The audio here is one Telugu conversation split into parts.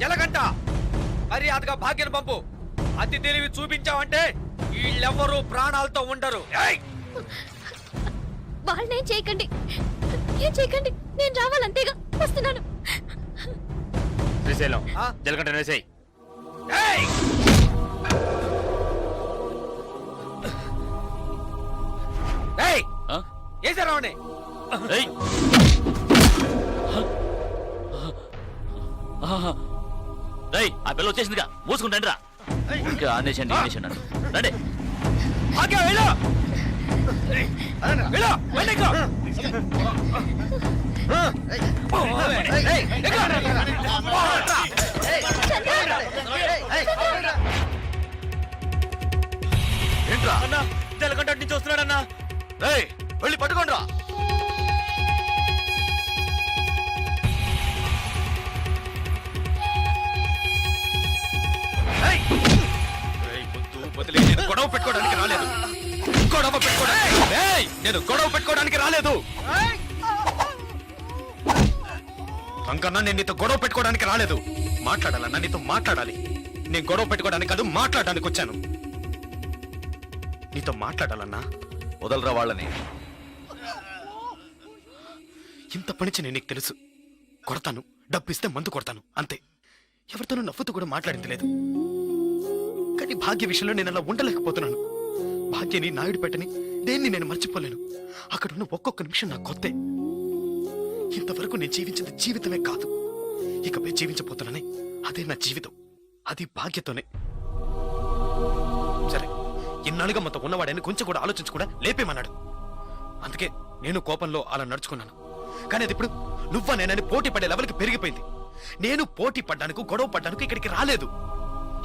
ఎలాగంట మర్యాదగా భాగ్యను పంపు. అతి తెలివి చూపించావంటే వీళ్ళెవ్వరూ ప్రాణాలతో ఉండరు. వాళ్ళనేం చేయకండి, ఏం చేయకండి. నేను రావాలంతేగా, వస్తున్నాను. శ్రీశైలం జలగంట వేసేయ్. ఏసారావని ఆ పిల్ల వచ్చేసిందిగా, మూసుకుంటాండి రా. ఇంకా ఆనేసండి రండి. ఏంట్రా అన్నా, జలగంట నుంచి వస్తున్నాడన్నా. వెళ్ళి పట్టుకోండి రా. గొడవ పెట్టుకోవడానికి రాలేదు, నేను గొడవ పెట్టుకోవడానికి రాలేదు. అంకన్నా, నేను నీతో గొడవ పెట్టుకోవడానికి రాలేదు. మాట్లాడాలన్నా నీతో మాట్లాడాలి. నేను గొడవ పెట్టుకోవడానికి కాదు, మాట్లాడడానికి వచ్చాను. నీతో మాట్లాడాలన్నా. వదలరా వాళ్ళని. ఇంత పనిచి నేను నీకు తెలుసు. కొడతాను, డబ్బిస్తే మందు కొడతాను, అంతే. ఎవరితోనూ నవ్వుతూ కూడా మాట్లాడింది లేదు. కానీ భాగ్య విషయంలో నేను అలా ఉండలేకపోతున్నాను. భాగ్యని, నాయుడు పెట్టని దేన్ని నేను మర్చిపోలేను. అక్కడున్న ఒక్కొక్క నిమిషం నాకు కొత్తే. ఇంతవరకు నేను జీవించింది జీవితమే కాదు, ఇకపై జీవించబోతున్నానే అదే నా జీవితం. అది భాగ్యతోనే. సరే, ఇన్నాళ్ళుగా మొత్తం ఉన్నవాడని కొంచెం కూడా ఆలోచించకుండా లేపేమన్నాడు. అందుకే నేను కోపంలో అలా నడుచుకున్నాను. కానీ అది ఇప్పుడు నువ్వా నేనని పోటీ పడే లెవెల్కి పెరిగిపోయింది. నేను పోటీ పడ్డానికి, గొడవ పడ్డానికి ఇక్కడికి రాలేదు.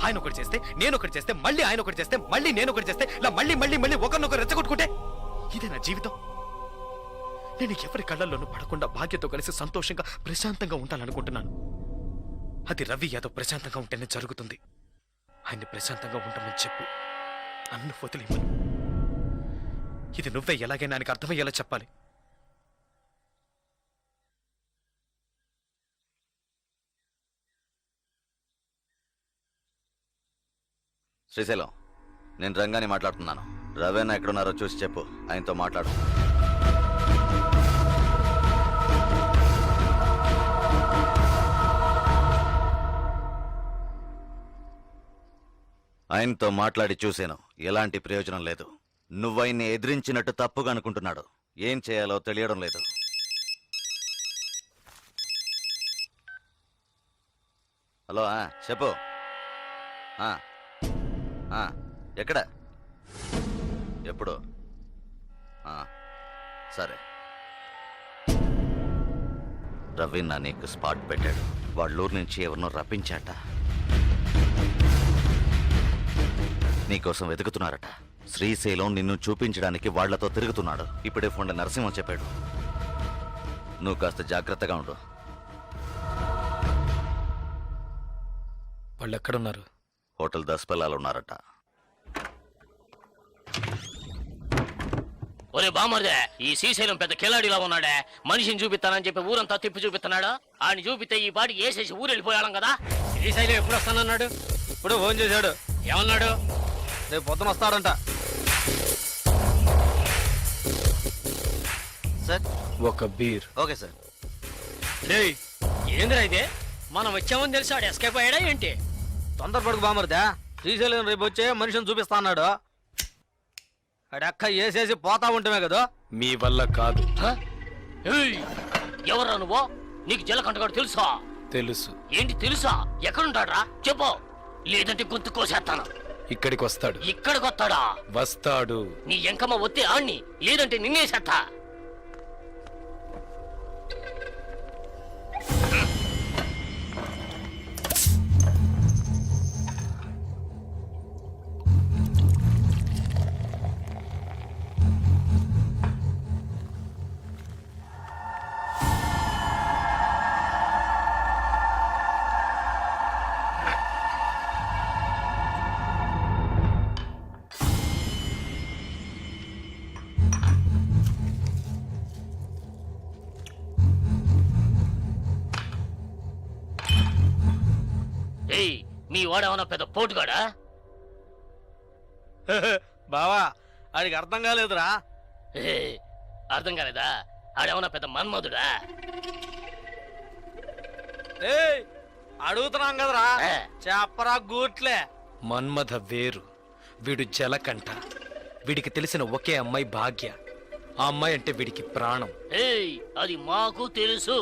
ఆయన ఒకటి చేస్తే, నేను ఒకటి చేస్తే, మళ్ళీ ఆయన ఒకటి చేస్తే, మళ్ళీ నేను ఒకటి చేస్తే, ఇలా మళ్ళీ మళ్ళీ మళ్ళీ ఒకరినొకరు రెచ్చగొట్టుకుంటే ఇదే నా జీవితం. నేను ఎవరి కళ్ళల్లోనూ పడకుండా భాగ్యతో కలిసి సంతోషంగా, ప్రశాంతంగా ఉంటాననుకుంటున్నాను. అది రవి యాదవ్ ప్రశాంతంగా ఉంటేనే జరుగుతుంది. ఆయన్ని ప్రశాంతంగా ఉంటామని చెప్పు, నన్ను వదిలేమని. ఇది నువ్వే ఎలాగైనా ఆయనకు అర్థమయ్యేలా చెప్పాలి. శ్రీశైలం, నేను రంగాని మాట్లాడుతున్నాను. రవేనా ఎక్కడున్నారో చూసి చెప్పు, ఆయనతో మాట్లాడు. ఆయనతో మాట్లాడి చూశాను, ఎలాంటి ప్రయోజనం లేదు. నువ్వైన్ని ఎదిరించినట్టు తప్పుగా అనుకుంటున్నాడు. ఏం చేయాలో తెలియడం లేదు. హలో, చెప్పు. ఎక్కడ, ఎప్పుడు? సరే. రవి నా నీకు స్పాట్ పెట్టాడు. వాళ్ళూరు నుంచి ఎవరినో రప్పించాట. నీకోసం వెతుకుతున్నారట. శ్రీశైలం నిన్ను చూపించడానికి వాళ్లతో తిరుగుతున్నాడు. ఇప్పుడే ఫోన్లో నరసింహం చెప్పాడు. నువ్వు కాస్త జాగ్రత్తగా ఉండు. వాళ్ళు ఎక్కడున్నారు? హోటల్ దస్పల్లాలో ఉన్నారట. ఒరే బామర్దే, ఈ శ్రీశైలం పెద్ద కిలాడిలా ఉన్నాడే. మనిషిని చూపిస్తానని చెప్పి ఊరంతా తిప్పి చూపిస్తున్నాడు. ఆయన చూపితే ఈ పాటి వేసేసి ఊరు వెళ్ళిపోయాం కదా. శ్రీశైలం ఎప్పుడు వస్తానన్నాడు? ఇప్పుడు ఫోన్ చేశాడు. ఏమన్నాడు? రేపు పొద్దున వస్తాడంట. సార్, ఒక బీర్. Okay sir. ఏందిరా ఇదే? మనం వచ్చామని తెలిసి ఆడు ఎస్కేప్ అయ్యాడా ఏంటి? తొందరపడుకు బామర్దా. శ్రీశైలం రేపు వచ్చే మనిషిని చూపిస్తా అన్నాడు. అడక్క వేసేసి పోతా ఉంటామే కదా. మీ వల్ల కాదు. ఎవరా నువ్వు? నీకు జలకంటగాడు తెలుసా? తెలుసు. ఏంటి తెలుసా? ఎక్కడుంటాడ్రా చెప్పు, లేదంటే గొంతు కోసేస్తాను. ఇక్కడికి వస్తాడు. ఇక్కడికి వస్తాడా? వస్తాడు. నీ ఎంకమ్మ ఒత్తి ఆణ్ణి, లేదంటే నిన్నేసేస్తా. ఏయ్ మీ వాడేమన్నా పెద్ద పోటుగాడా? బావా ఆడికి అర్థం కాలేదురా. ఏయ్, అర్థం కాలేదా? ఆడేమన్నా పెద్ద మన్మధుడా? ఏయ్ అడుగుతున్నాం కదరా, ఏ. చెప్పరా గూట్లే. మన్మథ వేరు, వీడు జలకంఠ. వీడికి తెలిసిన ఒకే అమ్మాయి భాగ్య. ఆ అమ్మాయి అంటే వీడికి ప్రాణం. ఏయ్ అది మాకు తెలుసు.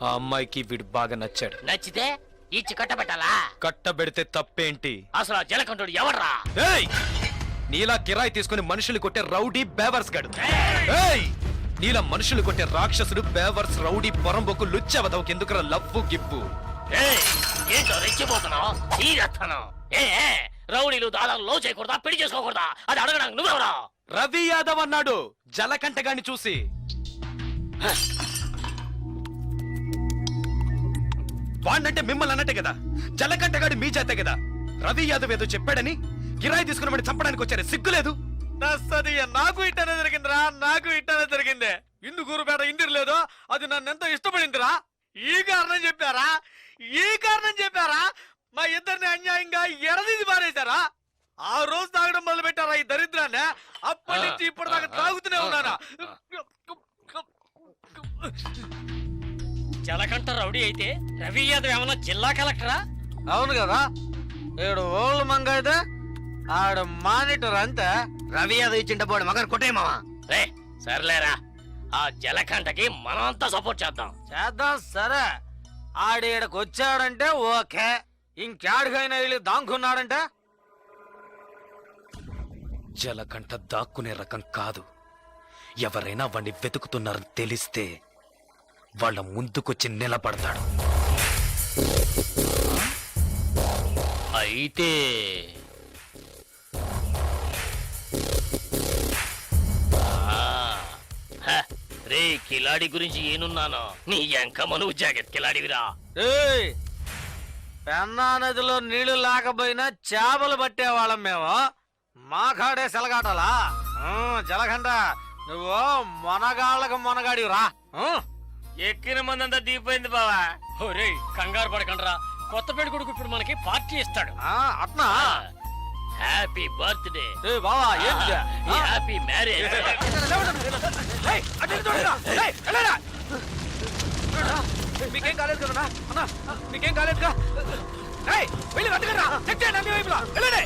ఆ అమ్మాయికి వీడు బాగా నచ్చాడు. నచ్చితే ఇచ్చి కట్టబెట్టాలా? కట్టబెడితే తప్పేంటి? అసలు ఆ జలకంఠుడు ఎవర్రా? ఏయ్! నీలా కిరాయి తీసుకుని మనుషులు కొట్టే రౌడీ బేవర్స్ గడు. ఏయ్! నీలా మనుషులు కొట్టే రాక్షసుడు బేవర్స్ రౌడీ పొరంబోకు లుచ్చవదవు. ఎందుకురా లవ్వు గిప్పు? ఏయ్, ఏంటో రెచ్చిపోతున్నావు? తీరేస్తాను. ఏ రౌడీలు దాదాపు లో చేయకూడదా, పెళ్లి చేసుకోకూడదా? అది అడగడానికి నువ్వెవరా? రవి యాదవ్ అన్నాడు జలకంఠగాని చూసి. వాణ్ణంటే మిమ్మల్ని అన్నట్టే కదా, జలకంఠగాడి మీ చేతే కదా. రవి యాదవ్ ఏదో చెప్పాడని కిరాయి తీసుకుని చంపడానికి వచ్చారు, సిగ్గులేదు? నాకు ఇట్టనే జరిగిందిరా, నాకు ఇట్టనే జరిగింది. ఇందుకూరుపేట ఇంటిరు లేదో అది నన్ను ఎంతో ఇష్టపడిందిరా. ఈ కారణం చెప్పారా మా ఇద్దరిని అన్యాయంగా ఎడదీసి పారేశారా? ఆ రోజు తాగడం మొదలు పెట్టారా ఈ దరిద్రాన్ని. అప్పటి నుంచి ఇప్పటిదాకా తాగుతూనే ఉన్నానా. జలకంఠ రౌడీ అయితే రవి యాదవ్ ఏమన్నా జిల్లా కలెక్టరా? అవును కదా, ఏడు ఓళ్ళు మంగైతే ఆడు మానిటర్ అంతే. రవి యాదవ్ ఇచ్చింట పోడు మగర్ కొట్టేయమావా. రే సర్లేరా, ఆ జలకంఠకి మనమంతా సపోర్ట్ చేద్దాం. సరే, ఆడేడకు వచ్చాడంటే ఓకే. ఇంకాడికైనా వెళ్ళి దాంకున్నాడంటే జలకంఠ దాక్కునే రకం కాదు. ఎవరైనా వాణ్ణి వెతుకుతున్నారని తెలిస్తే వాళ్ళ ముందుకొచ్చి నిలబడతాడు. అయితే రే కిలాడి గురించి ఏనున్నాను. నీ ఎంకమ్మ నువ్వు జాకెట్ కిలాడివిరా. ఏయ్, పెన్నా నదిలో నీళ్లు లేకపోయినా చేపలు పట్టేవాళ్ళం మేము. మా కాడే సెలగాటలా. జలగంట నువ్వు మొనగాళ్ళకు మొనగాడిరా. ఎక్కిన మందంతా దీపోయింది బావా. ఒరే కంగారు పడకండ్రా, కొత్త పెళ్లి కొడుకు ఇప్పుడు మనకి పార్టీ ఇస్తాడు. అట్నా? Happy birthday. ఏ బావా, ఏంటి? Happy marriage. మీకేం కాలేదు కదా అన్నా? మీకేం కాలేదుగా? వెళ్ళి వెతకరా, చెక్ చేయండి అన్ని వైపులా. వెళ్ళండి.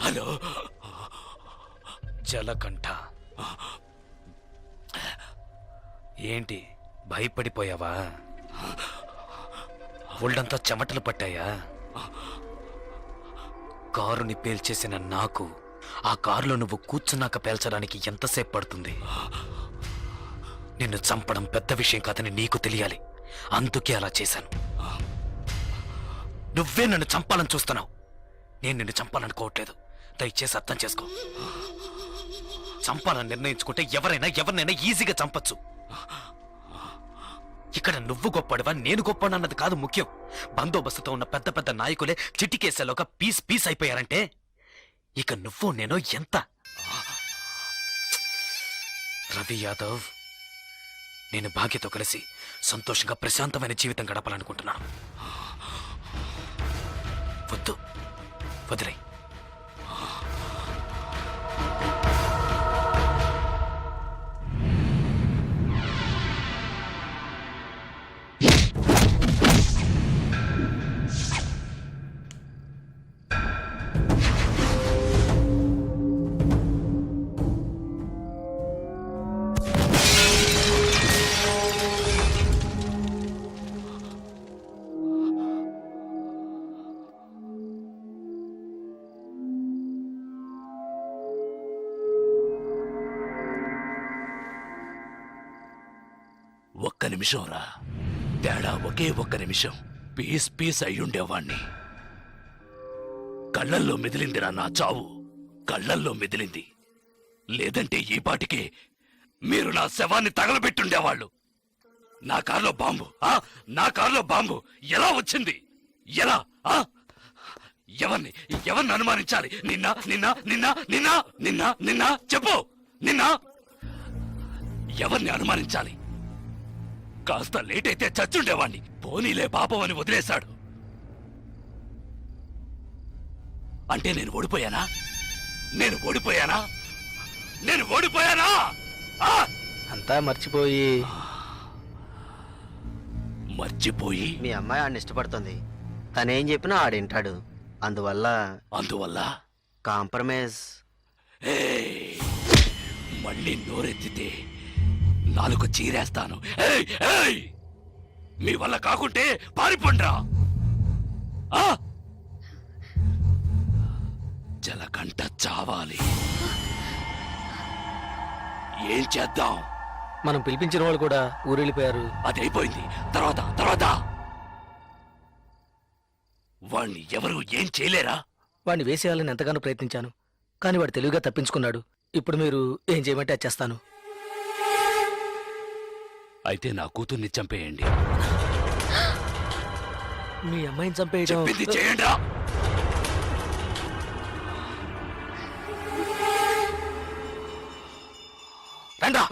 హలో జలకంఠ, ఏంటి భయపడిపోయావా? ఒళ్ళంతా చెమటలు పట్టాయా? కారుని పేల్చేసిన నాకు ఆ కారులో నువ్వు కూర్చున్నాక పేల్చడానికి ఎంతసేపు పడుతుంది? నిన్ను చంపడం పెద్ద విషయం కాదని నీకు తెలియాలి, అందుకే అలా చేశాను. నువ్వే నన్ను చంపాలని చూస్తున్నావు, నేను నిన్ను చంపాలనుకోవట్లేదు. దయచేసి అర్థం చేసుకో. చంపాలని నిర్ణయించుకుంటే ఎవరినైనా ఈజీగా చంపచ్చు. ఇక్కడ నువ్వు గొప్పడివా నేను గొప్పనన్నది కాదు ముఖ్యం. బందోబస్తుతో ఉన్న పెద్ద పెద్ద నాయకులే చిటికేసేలోగా పీస్ అయిపోయారంటే ఇక నువ్వు నేను ఎంత? రవి యాదవ్, నేను భాగ్యతో కలిసి సంతోషంగా ప్రశాంతమైన జీవితం గడపాలనుకుంటున్నాను. వద్దు, వదిలే. ఒక్క నిమిషం రా, తేడా ఒకే ఒక్క నిమిషం. పీస్ అయ్యుండేవాణ్ణి. కళ్ళల్లో మెదిలిందిరా నా చావు, కళ్ళల్లో మెదిలింది. లేదంటే ఈ పాటికే మీరు నా శవాన్ని తగలబెట్టుండేవాళ్ళు. నా కారులో బాంబు, నా కారులో బాంబు ఎలా వచ్చింది? ఎలా? ఎవరిని అనుమానించాలి? నిన్న చెప్పు. నిన్న ఎవరిని అనుమానించాలి? కాస్త లేట్ అయితే చచ్చుండేవాణ్ణి. పోనీలే పాపం అని వదిలేశాడు. అంటే నేను ఓడిపోయానా? నేను ఓడిపోయానా? నేను ఓడిపోయానా? ఆ! అంతా మర్చిపోయి మర్చిపోయి మీ అమ్మాయి ఆడిని ఇష్టపడుతుంది. తనేం చెప్పినా ఆడింటాడు. అందువల్ల కాంప్రమైజ్. ఏయ్! మళ్ళీ నోరెత్తితే నాలుగు చీరేస్తాను. ఏయ్! ఏయ్! మీ వల్ల కాకుంటే పారిపోండ్రా. ఆ! జలకంట చావాలి. ఏం చేద్దాం? మనం పిలిపించిన వాళ్ళు కూడా ఊరెళ్ళిపోయారు. అదైపోయింది. తర్వాత వాణ్ణి ఎవరు ఏం చేయలేరా? వాడిని వేసేయాలని ఎంతగానో ప్రయత్నించాను, కానీ వాడు తెలివిగా తప్పించుకున్నాడు. ఇప్పుడు మీరు ఏం చేయమంటే అది చేస్తాను. అయితే నా కూతుర్ని చంపేయండి. మీ అమ్మాయిని చంపేయడం చెప్పింది చేయండి. రండ్రా.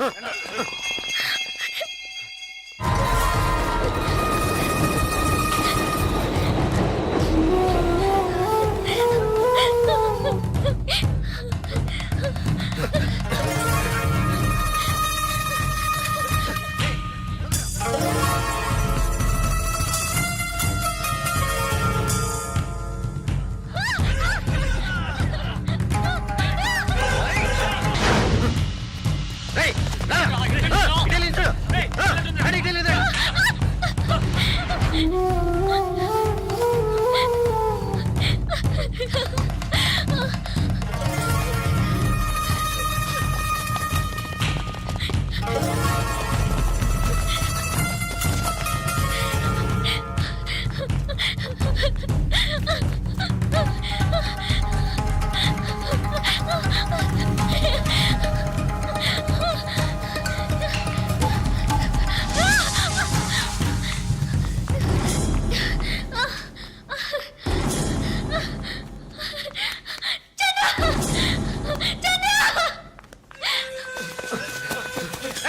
రేయ్, రా. ఇటు వెళ్ళు, ఇటు. రండి, ఇటు వెళ్ళు, ఇటు.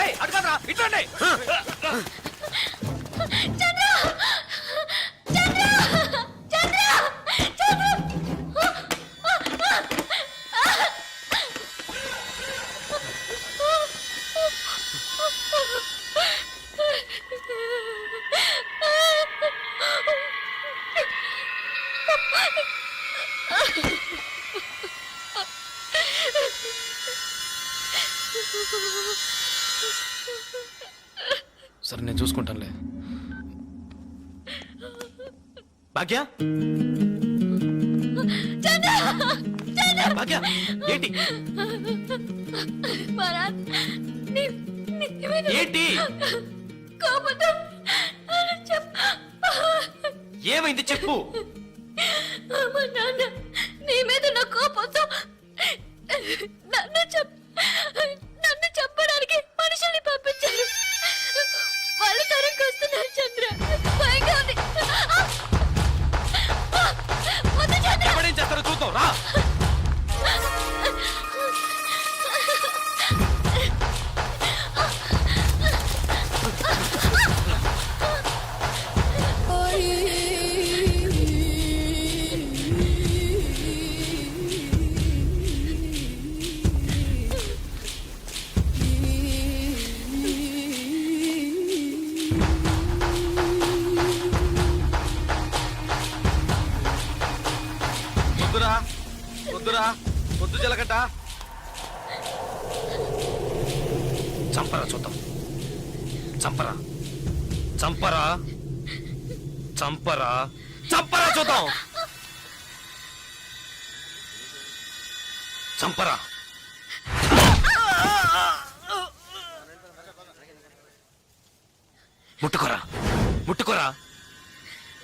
ఏయ్, అటు కాదురా, ఇటు రండి. సరే, నేను చూసుకుంటానులే. భాగ్య, భాగ్య, ఏంటి ఏంటి ఏమైంది చెప్పు. నీ మీద నా కోపంతో నన్ను చెప్పడానికి మనుషుల్ని పంపించారు. వాళ్ళు తరంకి వస్తున్నారు చంద్ర. భయంగా ఉంది. వద్దు చంద్ర. ఎవడేం చేస్తారో చూద్దాం రా. వద్దురా, వద్దు జలకంట. చంపరా చూద్దాం. చంపరా, చంపరా, చంపరా, చంపరా చూద్దాం. చంపరా. ముట్టుకోరా, ముట్టుకోరా.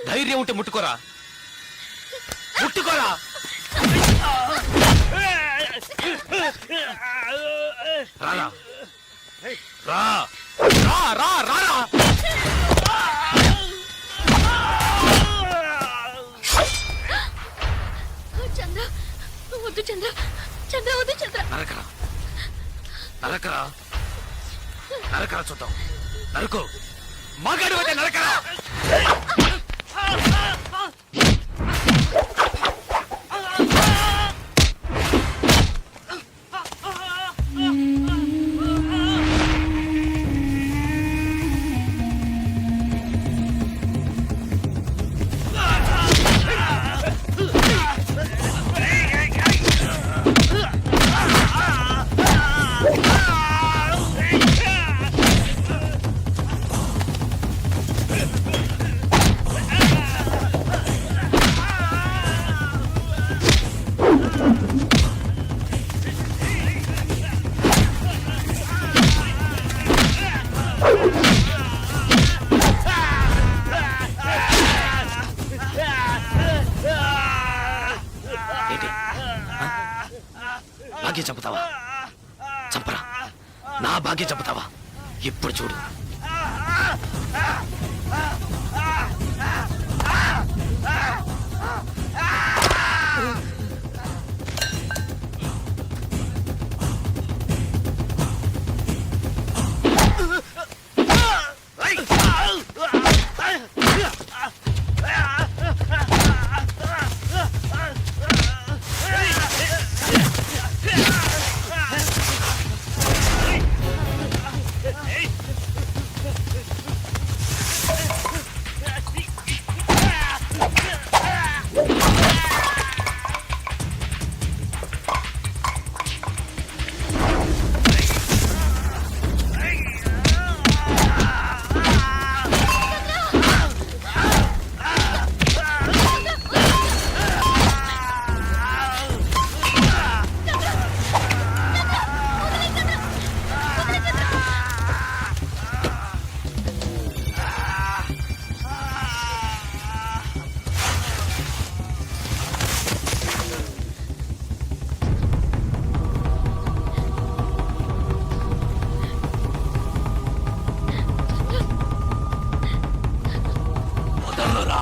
ధైర్యం ఉంటే ముట్టుకోరా, ముట్టుకోరా. రారా, రా, రా, రా, రారా. చంద్ర వద్దు చంద్ర. చంద్ర వద్దు చంద్ర. నరకరా, నరకరా నరకరా చూద్దాం నరుకు మగాడు అయితే నరకరా ఏంటి భాగ్యం చంపుతావా చంపరా నా భాగ్యం చంపుతావా ఇప్పుడు చూడు వదలరా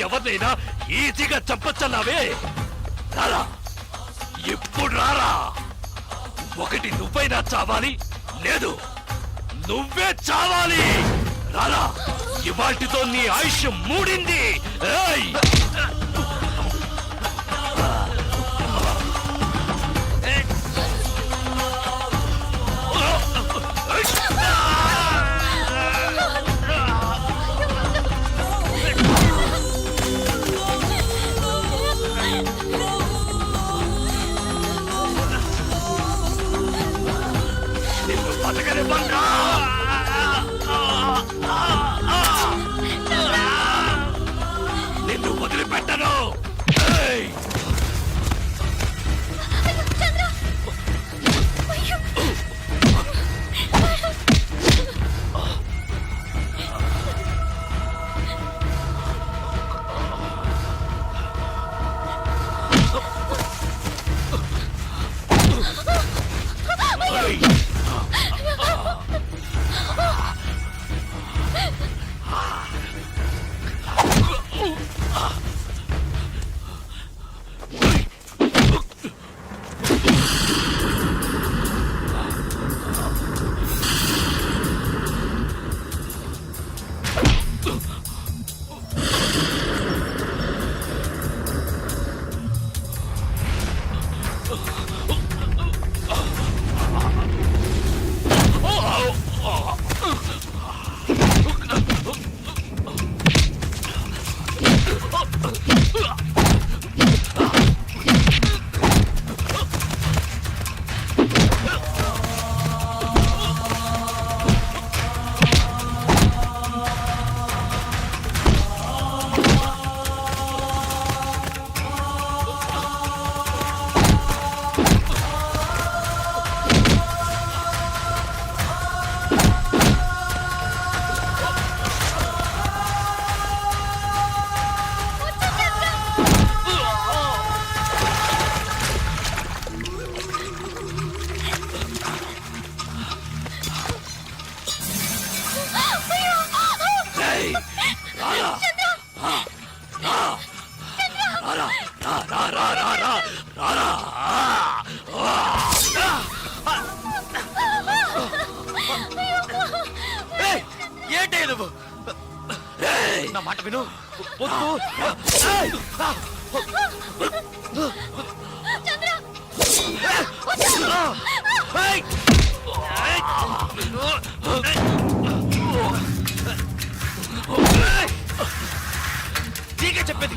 ఎవరినైనా ఈజీగా చంపచ్చన్నావే రారా ఇప్పుడు రారా ఒకటి నువ్వైనా చావాలి లేదు నువ్వే చావాలి రారా ఇవాటితో నీ ఆయుష్ మూడింది ఏయ్! నిన్ను బతకనివ్వనురా! నిన్ను వదిలిపెట్టను ఏయ్! ఏయ్! ఏయ్! రారా! రారా! రారా! రారా! రారా! రారా! నువ్వు నా మాట విను వద్దు. ఏయ్! నీకే చెప్పేది.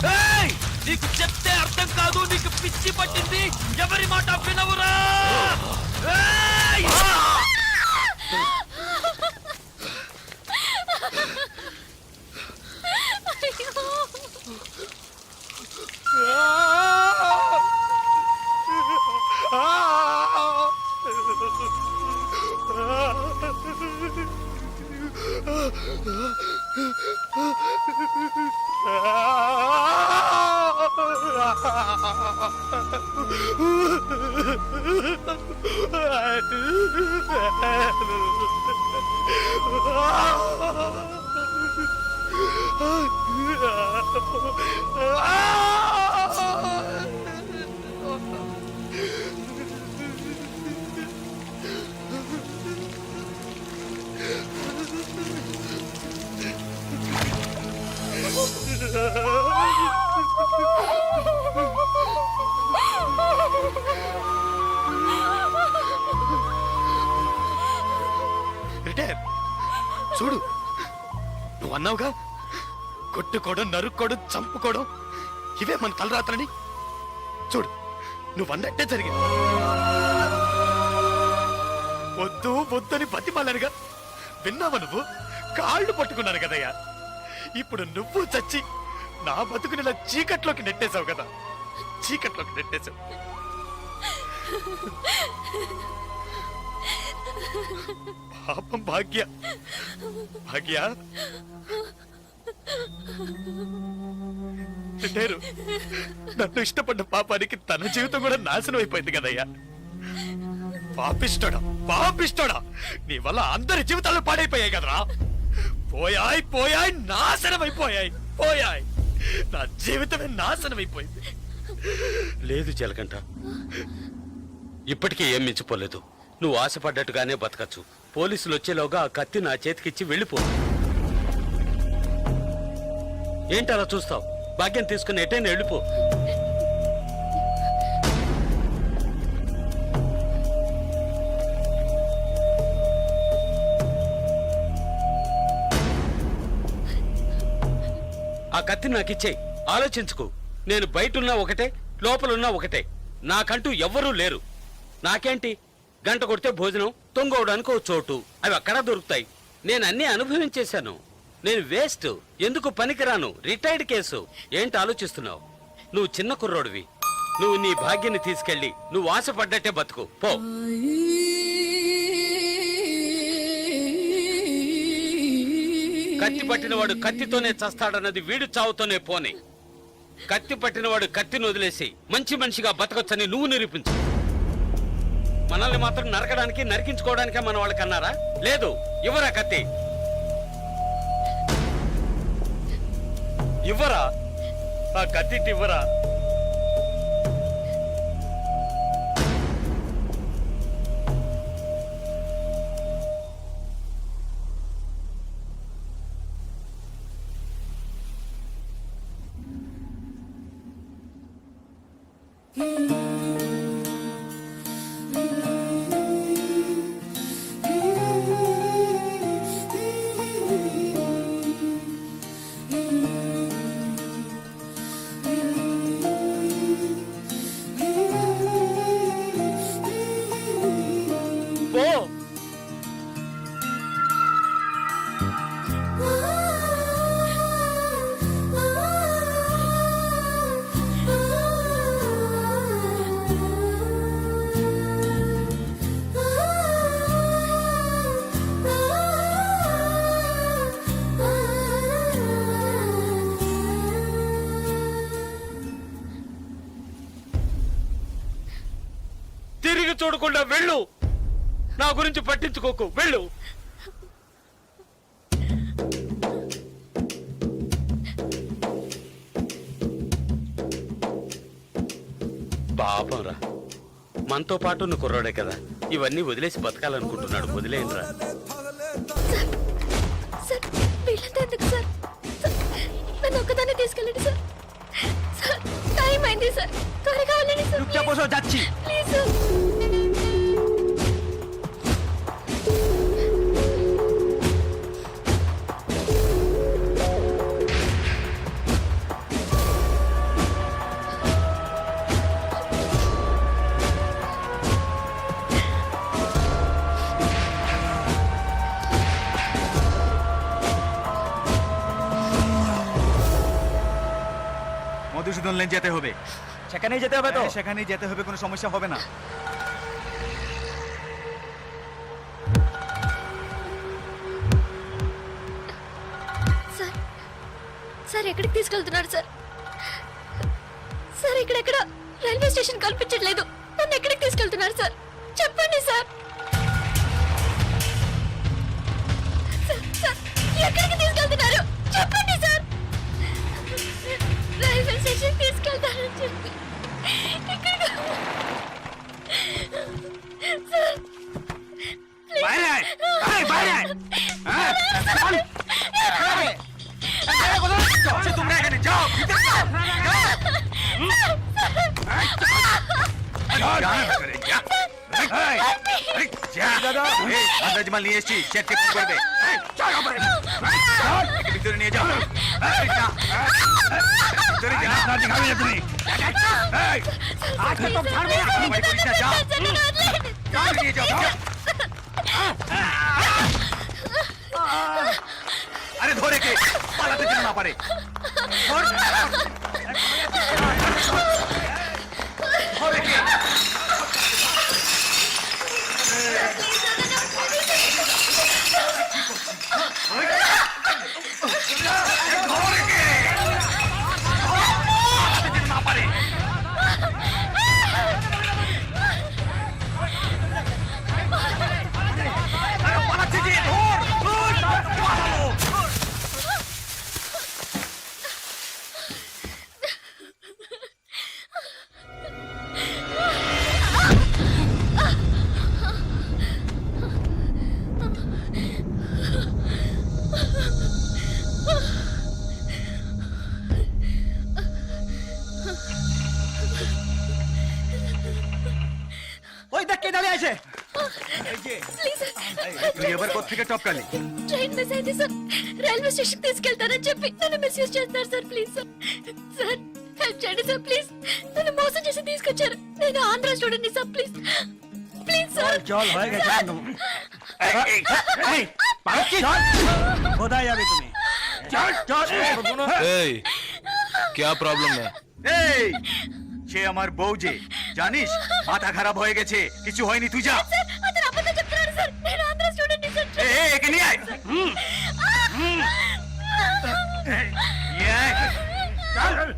ఏయ్! నీకు చెప్తే అర్థం కాదు, నీకు పిచ్చి పట్టింది, ఎవరి మాట వినవురా. ఏయ్! రిటైర్. చూడు, నువ్వు అన్నావుగా కొట్టుకోవడం, నరుక్కోవడం, చంపుకోవడం ఇవే మన తలరాత్రని. చూడు, నువ్వు అన్నట్టే జరిగింది. వద్దు వద్దని బతిమాలనుగా విన్నావా నువ్వు? కాళ్ళు పట్టుకున్నాను కదయ్యా. ఇప్పుడు నువ్వు చచ్చి నా బతుకుని చీకట్లోకి నెట్టేశావు కదా, చీకట్లోకి నెట్టేశావు. పాపం భాగ్య, భాగ్య తిట్టారు. నన్ను ఇష్టపడ్డ పాపానికి తన జీవితం కూడా నాశనం అయిపోయింది కదయ్యా. పాపిష్టోడా, పాపిష్టోడా, నీ వల్ల అందరి జీవితాలు పాడైపోయాయి కదరా. పోయాయి పోయాయి, నాశనం అయిపోయాయి, పోయాయి. నా జీవితమే నాశనం అయిపోయింది. లేదు జలకంట, ఇప్పటికీ ఏం మించిపోలేదు. నువ్వు ఆశపడ్డట్టుగానే బతకచ్చు. పోలీసులు వచ్చేలోగా ఆ కత్తి నా చేతికిచ్చి వెళ్ళిపో. ఏంటి అలా చూస్తావు? భాగ్యం తీసుకుని ఎటైనా వెళ్ళిపో. ఆ కత్తి నాకిచ్చేయి. ఆలోచించుకో. నేను బయటున్నా ఒకటే, లోపలున్నా ఒకటే. నాకంటూ ఎవ్వరూ లేరు. నాకేంటి, గంట కొడితే భోజనం, తొంగవడానికి ఓ చోటు, అవి అక్కడ దొరుకుతాయి. నేను అన్నీ అనుభవించేశాను. నేను వేస్ట్, ఎందుకు పనికిరాను, రిటైర్డ్ కేసు. ఏంటి ఆలోచిస్తున్నావు? నువ్వు చిన్న కుర్రోడివి. నువ్వు నీ భాగ్యాన్ని తీసుకెళ్ళి నువ్వు ఆశపడ్డట్టే బతుకు పో. కత్తి పట్టినవాడు కత్తితోనే చస్తాడన్నది వీడు చావుతోనే పోని. కత్తి పట్టినవాడు కత్తిని వదిలేసి మంచి మనిషిగా బతకొచ్చని నువ్వు నిరూపించు. మనల్ని మాత్రం నరకడానికి, నరికించుకోవడానికే మన వాళ్ళకి అన్నారా? లేదు, ఇవ్వరా కత్తి, ఇవ్వరా ఆ కత్తి, ఇవ్వరా. పో. తిరిగి చూడకుండా వెళ్ళు. నా గురించి పట్టించుకోకు, వెళ్ళు. పాపం రా, మనతో పాటు నువ్వు కుర్రాడే కదా, ఇవన్నీ వదిలేసి బతకాలనుకుంటున్నాడు. వదిలేయనరా. సార్ వీళ్ళంతా ఎందుకు సార్? సార్, నన్ను ఒక్కదాన్ని తీసుకెళ్ళండి సార్. సార్ టైం అయింది సార్, త్వరగా వెళ్ళండి సార్. যাচ্ছি ప్లీజ్ సార్. মধুসূদন লেন যেতে হবে। সেখানেই যেতে হবে তো? সেখানেই যেতে হবে, কোনো সমস্যা হবে না। సార్ సార్ ఎక్కడికి తీసుకెళ్తున్నారు సార్? సార్ ఇక్కడెక్కడ రైల్వే స్టేషన్ కనిపించట్లేదు. నన్ను ఎక్కడికి తీసుకెళ్తున్నారు సార్? చెప్పండి సార్. సార్, సార్, ఎక్కడికి తీసుకెళ్తున్నారు? చెప్పండి సార్. రైల్వే స్టేషన్ తీసుకెళ్తారని చెప్పి ఎక్కడికి? సార్ বাইরে আয়, আয়, বাইরে আয়। হ্যাঁ, চল। এই, কোথায় যাচ্ছ তোমরা? এখানে যাও, ভিতরে যাও, যাও। মাল নিয়ে এসছি, চেক চেক করবে। ভিতরে নিয়ে যাও, ভিতরে যাও। তুমি ছাড়বে না, যাও, যাও, নিয়ে যাও। আরে ধরে কে পালাতে যেন না পারে। ধরে কে? না পারে। পালাচ্ছে যে, ধর, পালাবো। ওই দেখ কে দাঁড়িয়ে আছে। ప్లీజ్ তুই এবার কোত্থেকে টপকালি? ట్రైన్ మిస్ అయింది సార్. రైల్వే స్టేషన్ తీసుకెళ్తారని చెప్పి నన్ను మిస్యూజ్ చేస్తున్నారు sir. Please sir, sir help చేయండి సార్. ప్లీజ్, నన్ను మోసం చేసి తీసుకొచ్చారు. నేను Andhra student sir. Please please sir. চল হয়ে গেছে একদম। কোথায় যাবে তুমি? চল চল। এই क्या प्रॉब्लम है? এই সে আমার বউ যে, জানিস মাথা খারাপ হয়ে গেছে। কিছু হয়নি, তুই যা। సార్ అతను అబద్ధం చెప్తున్నాడు సార్. నేను ఆంధ్ర స్టూడెంట్ సార్. একে নিয়ে আয়। নিয়ে আয়। চল।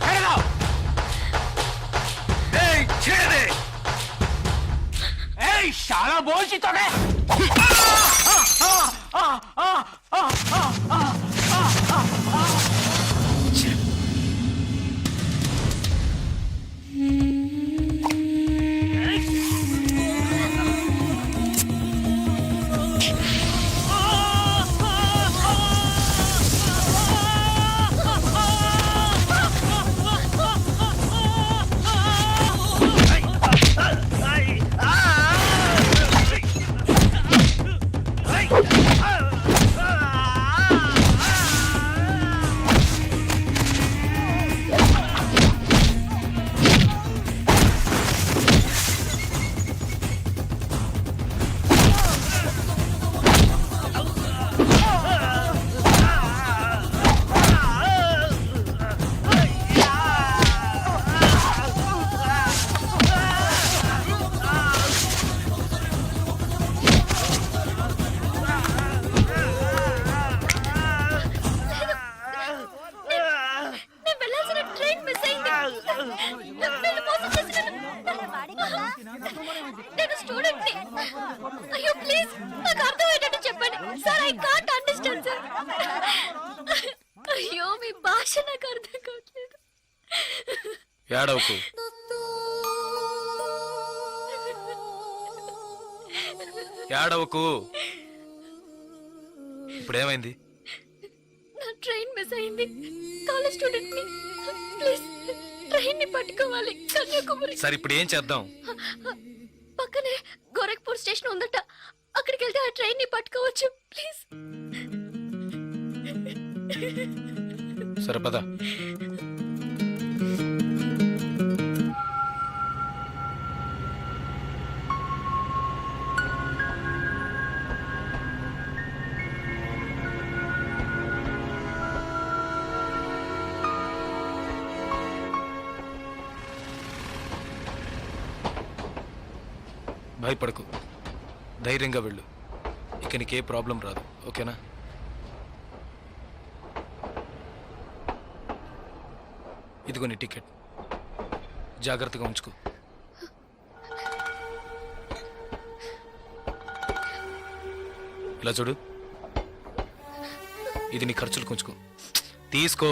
ছেড়ে দাও। এই ছেড়ে দে। এই শালা বলছি তোকে। భాష నాకు అర్థం కావట్లేదు. ఏడవకు. ఏడవకు. ఇప్పుడేమైంది? నా ట్రైన్ మిస్ అయింది. కాలేజ్ స్టూడెంట్ ని ప్లీజ్ ట్రైన్ ని పట్టుకోవాలి కన్యాకుమారి. సరే ఇప్పుడు ఏం చేద్దాం? పక్కనే గోరఖ్పూర్ స్టేషన్ ఉందట, అక్కడికి వెళ్తే ఆ ట్రైన్ ని పట్టుకోవచ్చు ప్లీజ్. సరే పద. భయపడకు, ధైర్యంగా వెళ్ళు. ఇక నీకే ప్రాబ్లం రాదు, ఓకేనా? ఇదిగో నీ టికెట్, జాగ్రత్తగా ఉంచుకో. ఇలా చూడు, ఇది నీ ఖర్చులు కొంచుకో, తీసుకో.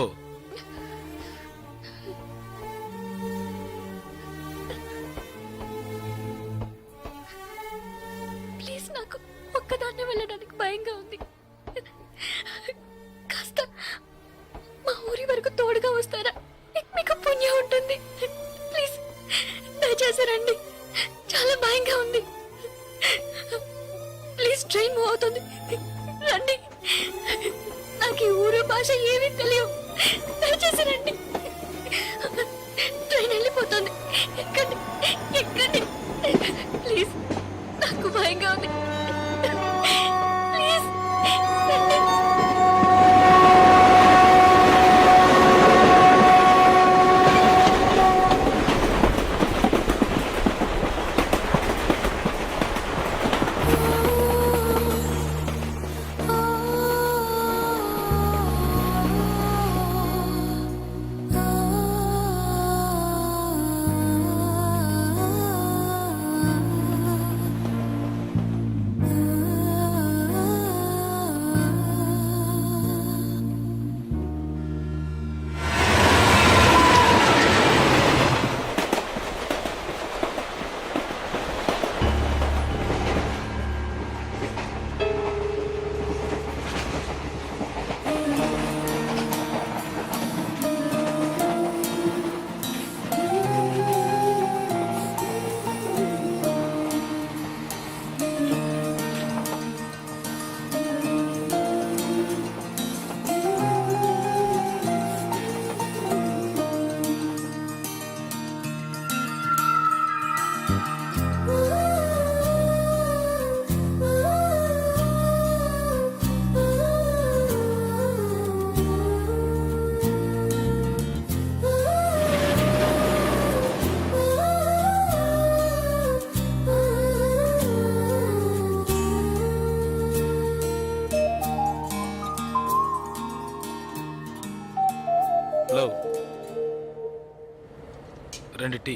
ప్లీజ్ నాకు ఒక్కదాన్నే వెళ్ళడానికి భయంగా ఉంది. కాస్త మా ఊరి వరకు తోడుగా వస్తారా? మీకు పుణ్యం ఉంటుంది. ప్లీజ్ దయచేసి రండి, చాలా భయంగా ఉంది. ప్లీజ్ ట్రైన్ మూవ్ అవుతుంది, రండి. నాకు ఈ ఊరు భాష ఏమీ తెలియదు, దయచేసి రండి. ట్రైన్ వెళ్ళిపోతుంది, ఎక్కండి ఎక్కండి ప్లీజ్. నాకు భయంగా ఉంది, ప్లీజ్ రండి. Hello, 2 tea.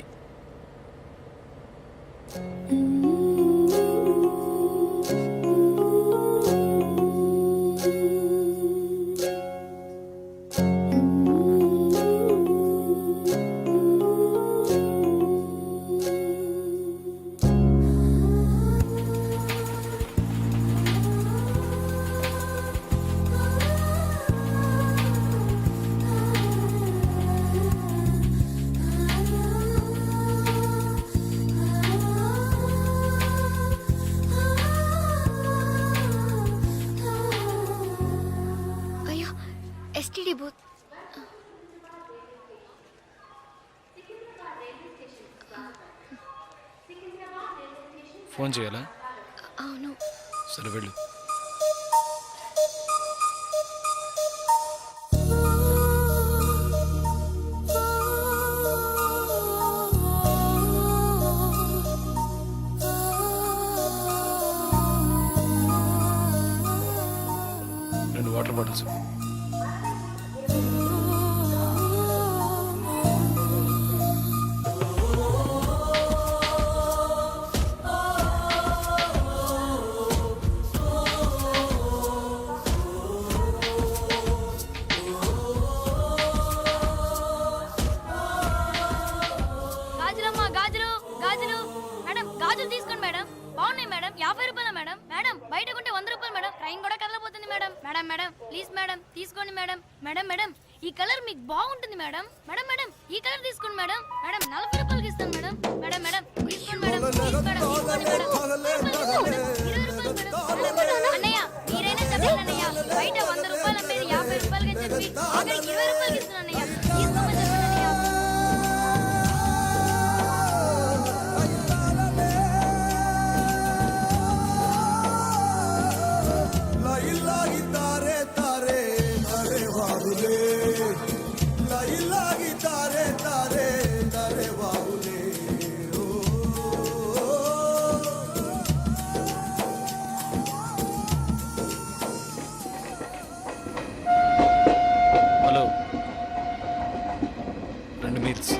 అయ్యో, ఎస్టీడీ బూత్. ఫోన్ చేయాలా? అవును. సరే వెళ్ళు. Water bottles. మేడం మేడం ఈ కలర్ మీకు బాగుంటుంది మేడం. మేడం మేడం ఈ కలర్ తీసుకోండి మేడం. మేడం 40 రూపాయలకి ఇస్తాను మేడం. మేడం మేడం తీసుకోండి మేడం. ప్లీజ్ మేడం తీసుకోండి మేడం. 20 రూపాయలు మేడం. అన్నయ్య మీరైనా చెప్పండి అన్నయ్య. బయట 100 రూపాయలు అమ్మేది 50 రూపాయలకి అని చెప్పి ఆఖరికి 20 రూపాయలకి ఇస్తున్నాను అన్నయ్య. తీసుకోమని చెప్పండి అన్నయ్య. Hello 2 meals.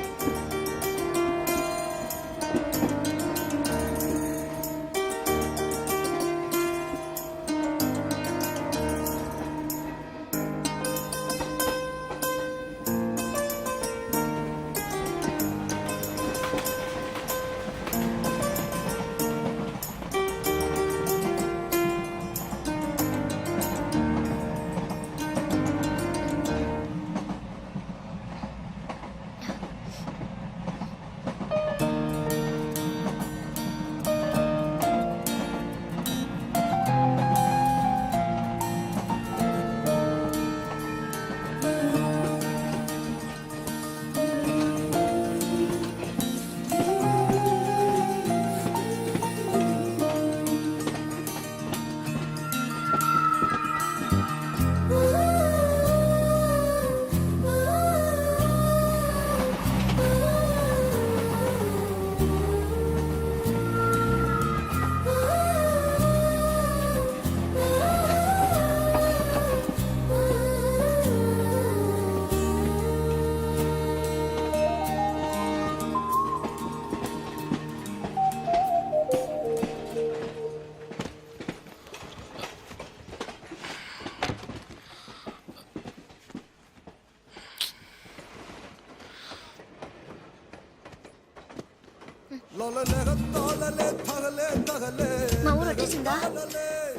మా ఊరు వచ్చేసిందా?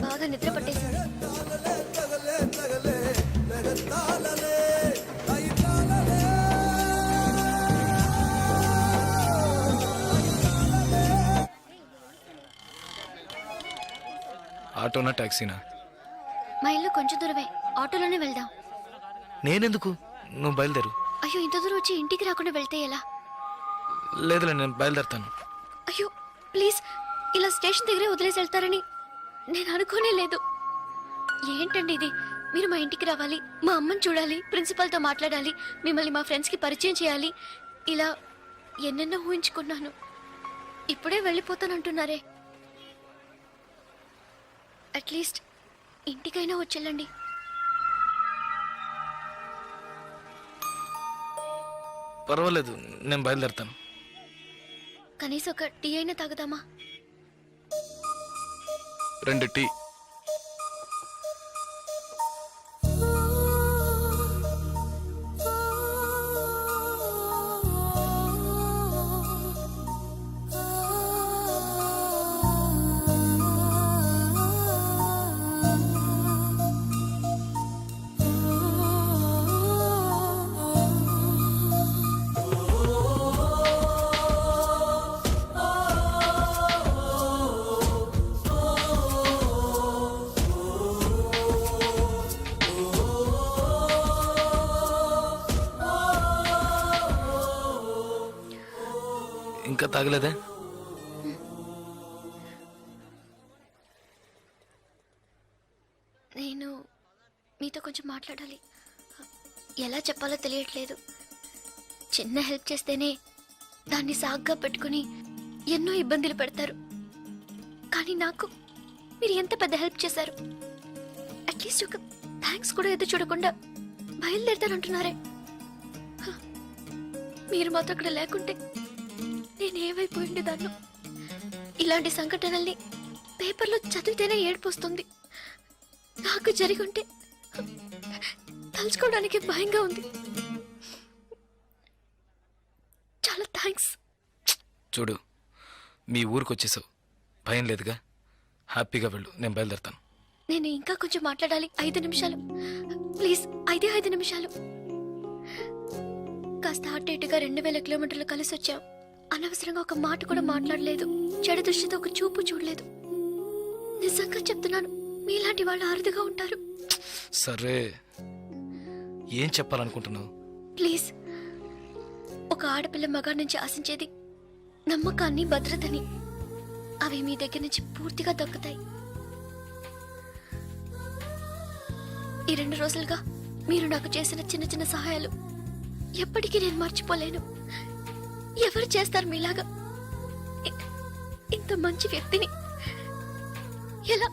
బాగా నిద్ర పట్టేసింది. ఆటోనా టాక్సీనా? మా ఇల్లు కొంచెం దూరమే, ఆటోలోనే వెళ్దాం. నేనెందుకు? నువ్వు బయలుదేరు. అయ్యో ఇంత దూరం వచ్చి ఇంటికి రాకుండా వెళ్తే ఎలా? లేదులే, నేను బయలుదేరుతాను. అయ్యో ప్లీజ్, ఇలా స్టేషన్ దగ్గరే వదిలేసి వెళ్తారని నేను అనుకోనే లేదు. ఏంటండి ఇది? మీరు మా ఇంటికి రావాలి, మా అమ్మని చూడాలి, ప్రిన్సిపల్తో మాట్లాడాలి, మిమ్మల్ని మా ఫ్రెండ్స్కి పరిచయం చేయాలి, ఇలా ఎన్నెన్నో ఊహించుకున్నాను. ఇప్పుడే వెళ్ళిపోతానంటున్నారే. అట్లీస్ట్ ఇంటికైనా వచ్చేళ్ళండి. పర్వాలేదు, నేను బయలుదేరుతాను. కనీసం ఒక టీ అయినా తాగుదామా? 2 టీ. ఇంకా తాగలేదే? నేను మీతో కొంచెం మాట్లాడాలి. ఎలా చెప్పాలో తెలియట్లేదు. చిన్న హెల్ప్ చేస్తేనే దాన్ని సాగ్గా పెట్టుకుని ఎన్నో ఇబ్బందులు పెడతారు. కానీ నాకు మీరు ఎంత పెద్ద హెల్ప్ చేశారు. అట్లీస్ట్ ఒక థ్యాంక్స్ కూడా ఎదురు చూడకుండా బయలుదేరుతానంటున్నారే. మీరు మాతో అక్కడ లేకుంటే నేనేమైపోయి ఉండేదాన్ని. ఇలాంటి సంఘటనల్ని పేపర్లో చదివితేనే ఏడుపు వస్తుంది. నాకు జరిగి ఉంటే తలుచుకోవడానికి భయంగా ఉంది. చాలా థ్యాంక్స్. చూడు, మీ ఊరికి వచ్చేసావు, భయం లేదుగా. హ్యాపీగా వెళ్ళు, నేను బయలుదేరుతాను. నేను ఇంకా కొంచెం మాట్లాడాలి. 5 నిమిషాలు ప్లీజ్. 5 నిమిషాలు. కాస్త అటు ఇటుగా 2000 కిలోమీటర్లు కలిసి వచ్చాం. అనవసరంగా ఒక మాట కూడా మాట్లాడలేదు. చెడు దృష్టితో ఒక చూపు చూడలేదు. నిజంగా చెప్తున్నాను, మీలాంటి వాళ్ళు అరుదుగా ఉంటారు. సరే, ఏం చెప్పాలనుకుంటున్నావు? ప్లీజ్. ఒక ఆడపిల్ల మగాడి నుంచి ఆశించేది నమ్మకాన్ని, భద్రతని. అవి మీ దగ్గర నుంచి పూర్తిగా దక్కుతాయి. ఈ 2 రోజులుగా మీరు నాకు చేసిన చిన్న చిన్న సహాయాలు ఎప్పటికీ నేను మర్చిపోలేను. ఎవరు చేస్తారు మీలాగా? ఇంత మంచి వ్యక్తిని ఎలా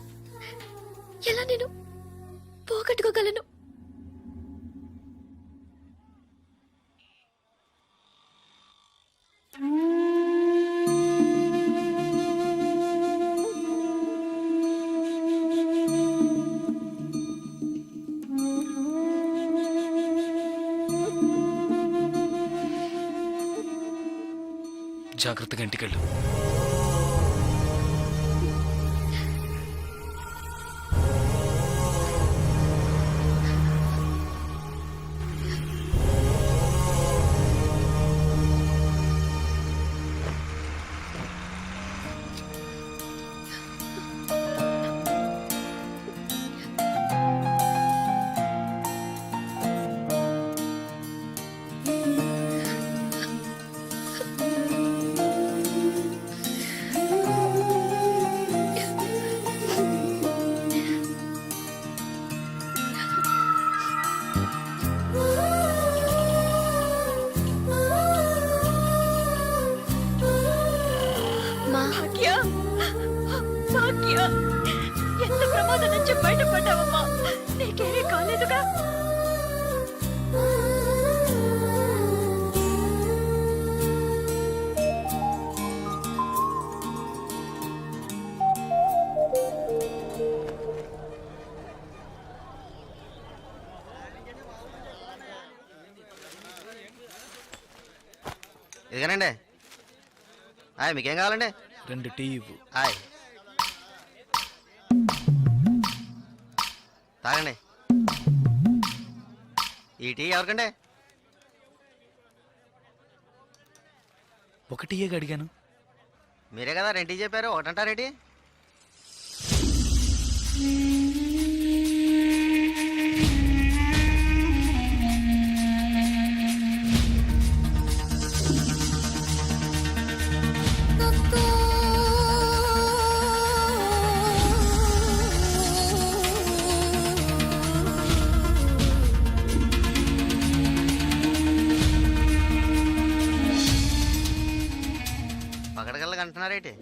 ఎలా నేను పోగొట్టుకోగలను? జాగ్రత్తగా ఇంటికెళ్ళు. భాగ్య, భాగ్య, ఎంత ప్రమాదం నుంచి బయటపడ్డావమ్మా? నీకేమీ కాలేదుగా? ఇదిగోనండి. మీకేం కావాలండి? 2 టీ ఇవ్వు. తాగండి. ఈ టీ ఎవరికండి? 1 టీయే అడిగాను. మీరే కదా 2 టీ చెప్పారు, ఒకటంటారేటి? పగడగల్లగా అంటున్నారేటి?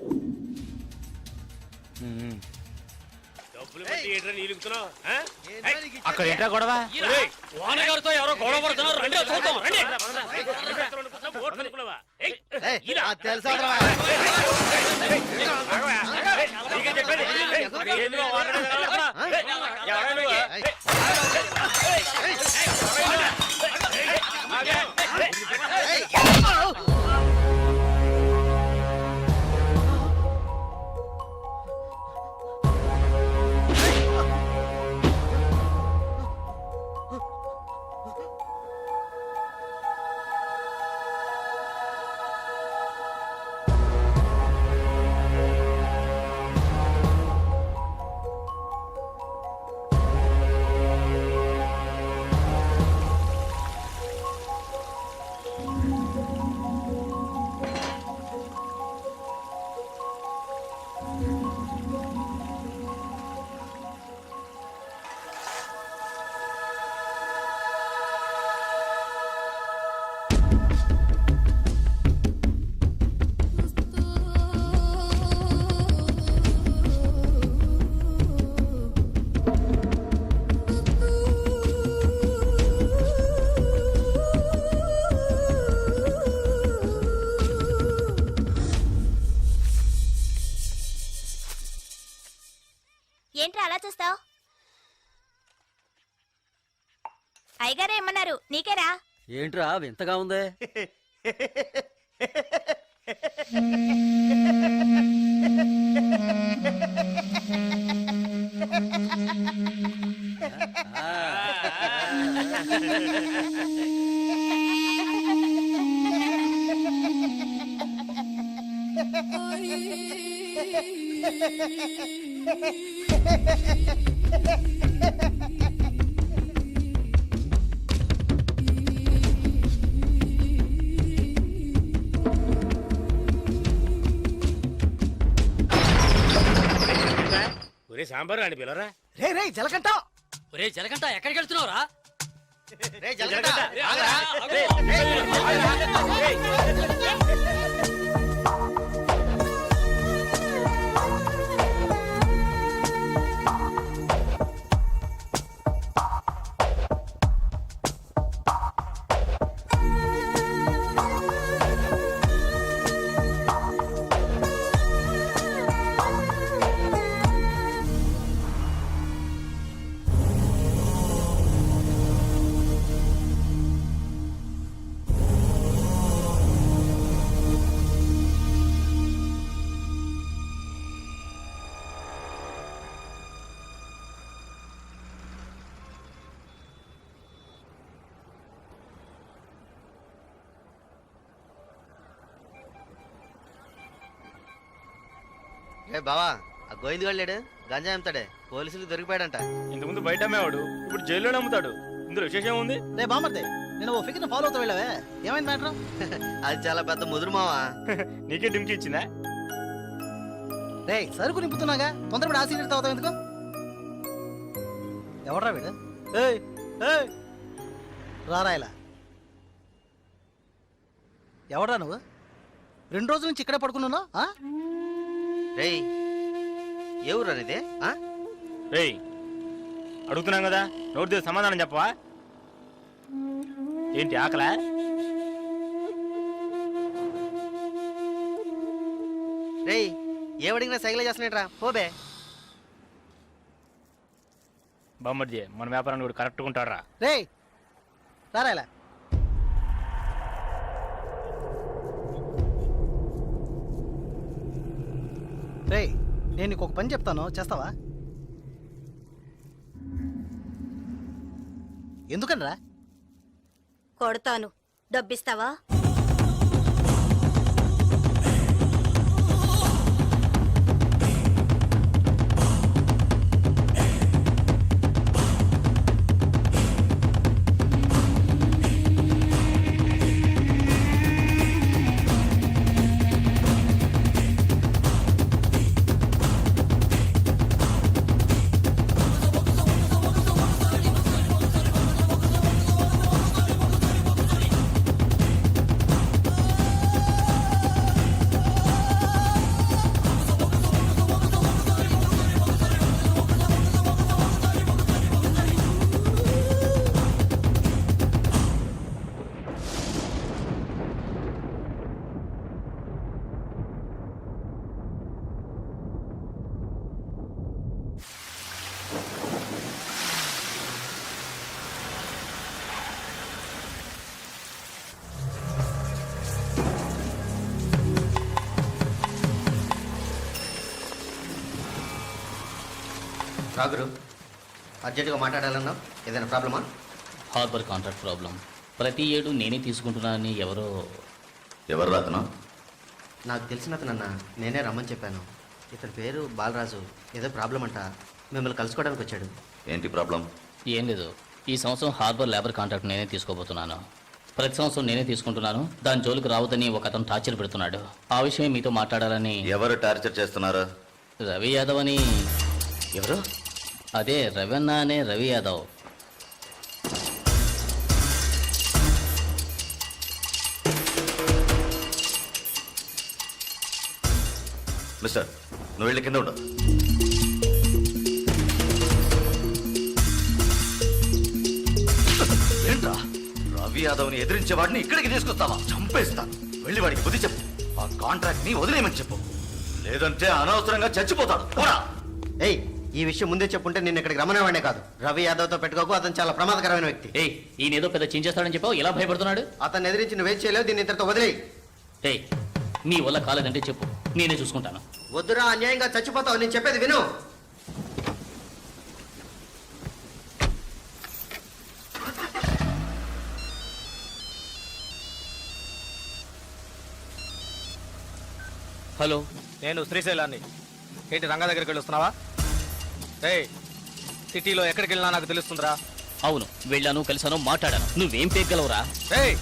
అక్కడ ఏంట్రా గొడవ? ఓనర్గారితో ఎవరో గొడవ పడుతున్నారు. రండి, చూద్దాం, రండి. తెలుసా? ఏంట్రా అలా చూస్తావు? అయ్యగారే ఏమన్నారు? నీకేరా? ఏంట్రా వింతగా ఉందే? ఒరే సాంబార్ అని పిలరా. రే రే జలకంట ఒరే జలకంట ఎక్కడికి వెళ్తున్నావురా? రేయ్, జలగంట, ఆగరా. రే బావా, ఆ గోవింద్ గారు లేడు, గంజా అమ్ముతాడే, పోలీసులకు దొరికిపోయాడంట. ఇంతకుముందు బయట అమ్మేవాడు, ఇప్పుడు జైల్లోనే అమ్ముతాడు. ఇందులో విశేషం ఏముంది? రే బామర్దే నేను ఓ ఫిగర్ ఫాలో అవుతా వెళ్ళావే ఏమైంది మ్యాటర్? అది చాలా పెద్ద ముదురు మావా. నీకే డిమ్కి ఇచ్చిందా? రే సరుకు నింపుతున్నాగా, తొందరపడి ఆ సీనియర్ తాగుతావు ఎందుకు? ఎవడ్రా వీడు? ఏయ్ ఏయ్ రారా ఇలా. ఎవడ్రా నువ్వు? 2 రోజుల నుంచి ఇక్కడే పడుకున్నావు? రేయ్, ఏ ఊరు అనేది? రేయ్ అడుగుతున్నాం కదా, నోటి దగ్గర సమాధానం చెప్పవా? ఏంటి ఆకలా? రేయ్, ఏమడిగినా సైకిల్ చేస్తున్నాడు రా, పోబే. బామ్మర్జీ, మన వ్యాపారాన్ని కూడా కరెక్ట్గా ఉంటాడు. రే రారా ఇలా. రే నేను నీకు ఒక పని చెప్తాను, చేస్తావా? ఎందుకనరా? కొడతాను, డబ్బిస్తావా? రాగురు, అర్జెంటుగా మాట్లాడాలన్నా, ఏదైనా ప్రాబ్లమా? Harbour contract problem. ప్రతి ఏడు నేనే తీసుకుంటున్నానని ఎవరు రాతను? నాకు తెలిసిన అతనన్నా, నేనే రమ్మని చెప్పాను. ఇతని పేరు బాలరాజు. ఏదో ప్రాబ్లం అంట, మిమ్మల్ని కలుసుకోవడానికి వచ్చాడు. ఏంటి ప్రాబ్లం? ఏం లేదు, ఈ సంవత్సరం హార్బర్ లేబర్ కాంట్రాక్ట్ నేనే తీసుకోబోతున్నాను. ప్రతి సంవత్సరం నేనే తీసుకుంటున్నాను. దాని జోలికి రావద్దని ఒక అతను టార్చర్ పెడుతున్నాడు. ఆ విషయం మీతో మాట్లాడాలని. ఎవరు టార్చర్ చేస్తున్నారు? రవి యాదవ్ అని. ఎవరు? అదే రవణ అనే రవి యాదవ్. మిస్టర్, నువ్వు వెళ్ళి కింద ఉండు. ఏంట్రా, రవి యాదవ్ని ఎదిరించేవాడిని ఇక్కడికి తీసుకొస్తావా? చంపేస్తాను. వెళ్ళి వాడికి బుద్ధి చెప్పు. ఆ కాంట్రాక్ట్ ని వదిలేయమని చెప్పు, లేదంటే అనవసరంగా చచ్చిపోతాడు. పోరా. ఏయ్, ఈ విషయం ముందే చెప్పుంటే నేను ఇక్కడికి రమ్మనేవాడే కాదు. రవి యాదవ్తో పెట్టుకోకు, అతను చాలా ప్రమాదకరమైన వ్యక్తి. ఏయ్, ఈయన ఏదో పెద్ద చించేస్తాడని చెప్పావు, ఇలా భయపడుతున్నాడు. అతను ఎదిరించి నువ్వేం చేయలేవు, దీన్ని ఇతరుతో వదిలేయి. ఏయ్, నీ వల్ల కాలేదంటే చెప్పు, నేనే చూసుకుంటాను. వద్దురా, అన్యాయంగా చచ్చిపోతావు. నేను చెప్పేది విను. హలో. నేను శ్రీశైలాన్ని. ఏంటి రంగా దగ్గరికి వెళ్ళొస్తున్నావా? ఏయ్, సిటీలో ఎక్కడికి వెళ్ళినా నాకు తెలుస్తుందిరా. అవును, వెళ్ళాను, కలిసాను, మాట్లాడాను. నువ్వేం పేగలవురా? ఏయ్,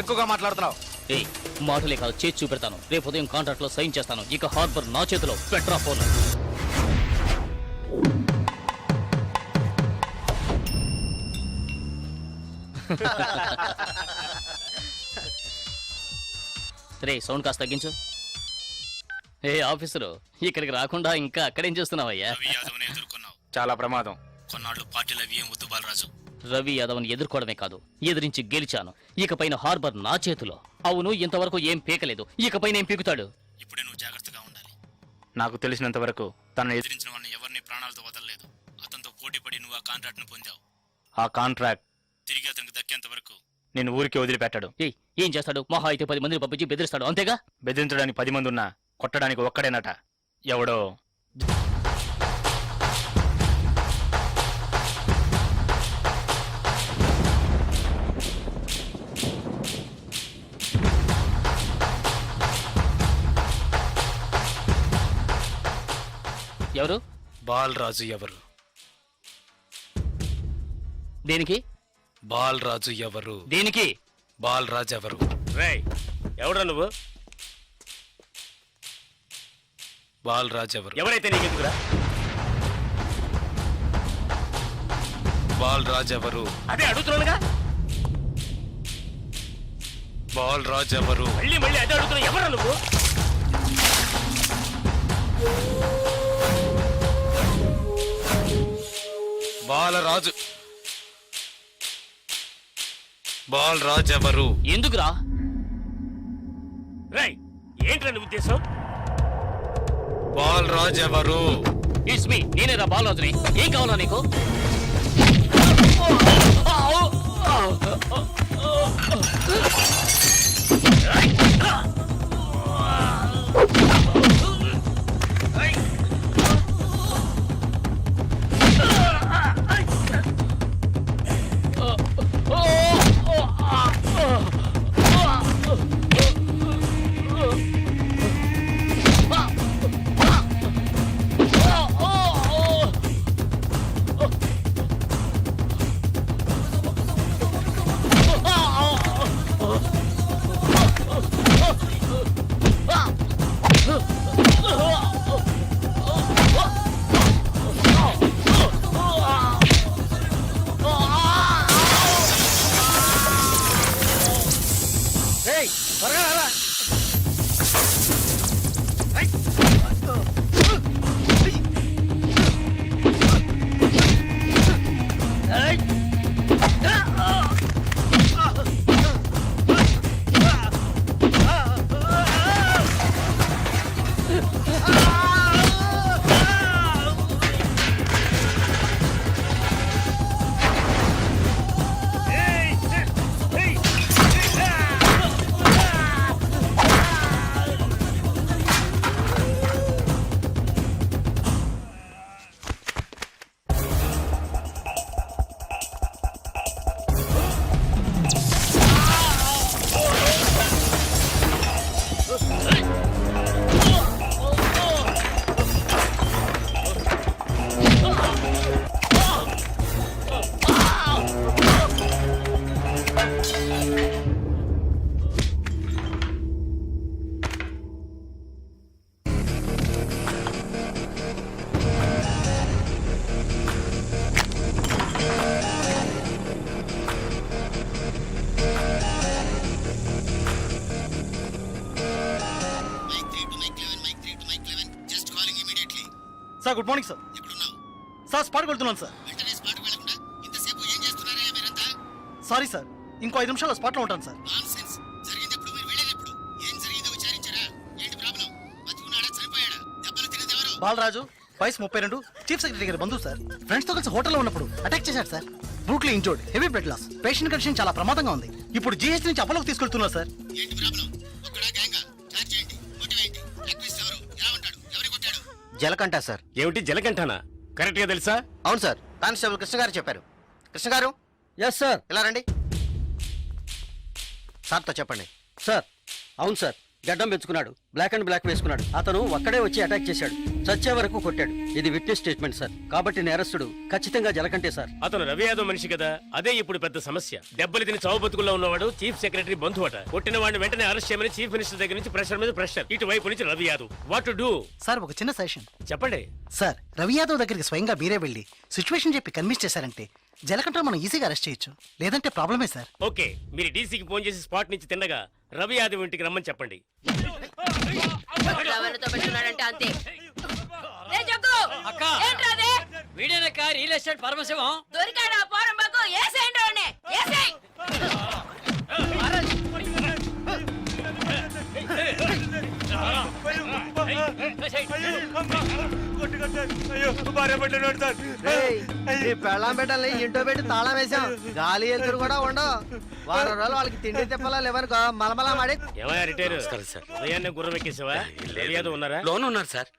ఎక్కువగా మాట్లాడుతున్నావు. ఏయ్, మాటలే కాదు, చేసి చూపెడతాను. రేపు ఉదయం కాంట్రాక్ట్ లో సైన్ చేస్తాను. ఇక హార్బర్ నా చేతిలో. Petra phone. రే, సౌండ్ కాస్త తగ్గించు. ఏ ఆఫీసరు, ఇక్కడికి రాకుండా ఇంకా అక్కడేం చేస్తున్నావయ్యా? చాలా ప్రమాదం. కొన్నాళ్ళు పార్టీలు అవి ఏం వద్దు బాలరాజు. రవి యాదవ్ని ఎదుర్కోవడమే కాదు, ఎదిరించి గెలిచాను. ఇకపైన హార్బర్ నా చేతిలో. అవును, ఇంతవరకు ఏం పీకలేదు, ఇకపైన ఏం పీకుతాడు? ఇప్పుడే నువ్వు జాగ్రత్తగా ఉండాలి. నాకు తెలిసినంత వరకు తనను ఎదిరించిన వాడిని ఎవరిని ప్రాణాలతో వదలలేదు. అతనితో పోటీ పడి నువ్వు ఆ కాంట్రాక్ట్ ను పొందావు. ఆ కాంట్రాక్ట్ తిరిగి అతనికి దక్కేంత వరకు నేను ఊరికి వదిలిపెట్టాడు. ఏయ్, ఏం చేస్తాడు? మహా అయితే 10 మందిని పంపించి బెదిరిస్తాడు, అంతేగా? బెదిరించడానికి 10 మంది ఉన్నా కొట్టడానికి ఒక్కడేనట. ఎవడో ఎవరు? బాలరాజు. ఎవరు? దేనికి? బాలరాజు ఎవరు? దేనికి? బాలరాజు ఎవరు? రేయ్, ఎవడ్రా నువ్వు? బాలరాజు ఎవరు? ఎవరైతే నీకెందుకురా? బాలరాజు ఎవరు? అదే అడుగుతున్నానుగా. బాలరాజు ఎవరు? మళ్ళీ మళ్ళీ అదే అడుగుతున్నా. ఎవరా నువ్వు? బాలరాజు. బాలరాజు ఎవరు? ఎందుకురా? రేయ్, ఏంట్రా నీ ఉద్దేశం? బాలరాజు ఎవరు? ఇట్స్ మీ, నేనేరా బాలరాజుని. ఏం కావాలా నీకు? ఏయ్, త్వరగా రారా. Sir, good morning sir. Sir, స్పాట్కి వెళ్తున్నాను సార్. సారీ సార్, ఇంకో 5 నిమిషాల్లో స్పాట్లో ఉంటాను సార్. బాలరాజు, వయసు 32, చీఫ్ సెక్రటరీ గారి బంధువు సార్. ఫ్రెండ్స్ తో కలిసి హోటల్లో ఉన్నప్పుడు అటాక్ చేశాడు sir. Brutally injured, heavy blood loss. Patient condition చాలా ప్రమాదంగా ఉంది. ఇప్పుడు జీహెచ్ నుంచి అపోలోకి తీసుకెళ్తున్నారు సార్. జలకంట సార్. ఏమిటి జలకంఠనా? కరెక్ట్ గా తెలుసా? అవును సార్, కానిస్టేబుల్ కృష్ణ గారు చెప్పారు. కృష్ణ గారు, ఎస్ సార్. ఇలా రండి. సార్తో చెప్పండి. సార్, అవును సార్, గడ్డం పెంచుకున్నాడు, బ్లాక్ అండ్ బ్లాక్ వేసుకున్నాడు. అతను ఒక్కడే వచ్చి అటాక్ చేశాడు, చచ్చే వరకు కొట్టాడు. ఇది విట్నెస్ స్టేట్మెంట్ సార్. కాబట్టి నేరస్తుడు ఖచ్చితంగా జలకంటే సార్. అతను రవి యాదవ్ మనిషి కదా, అదే ఇప్పుడు పెద్ద సమస్య. దెబ్బలు తిని చావు బతుకుల్లో ఉన్నవాడు చీఫ్ సెక్రటరీ బంధు అట. కొట్టిన వాడిని వెంటనే అరెస్ట్ చేయమని చీఫ్ మినిస్టర్ దగ్గర నుంచి ప్రెషర్ మీద ప్రెషర్. ఇటువైపు నుంచి Ravi Yadav. What to do? Sir ఒక చిన్న సజెషన్. చెప్పండి. సార్ రవి యాదవ్ దగ్గరికి స్వయంగా మీరే వెళ్ళి సిచ్యువేషన్ చెప్పి కన్విన్స్ చేశారంటే జలకంఠ మనం ఈజీగా అరెస్ట్ చేయొచ్చు. లేదంటే ప్రాబ్లమే సార్. ఓకే, మీరు డీసీకి ఫోన్ చేసి స్పాట్ నుంచి తిన్నగా రవి యాదవ్ ఇంటికి రమ్మని చెప్పండి. అంతే. రే జగ్గు, ఏంట్రా అది? వీడేనక్క రియల్ ఎస్టేట్ పరమశివం. దొరికాడా పోరంబాకు? ఏసేయండి వాడిని, ఏసేయ్. పెళ్ళాం పెట్టాలి ఇంటో పెట్టి తాళం వేసాం. గాలి ఎలుతురు కూడా ఉండవు. వారం రోజులు వాళ్ళకి తిండి తిప్పలా లేవనుకో మలమలా మాడి. ఏమయ్యా రిటైర్? సార్ ఉదయాన్నే గుర్రం ఎక్కేసావా? రవి యాదవ్ ఉన్నారా? లోన్ ఉన్నారు సార్.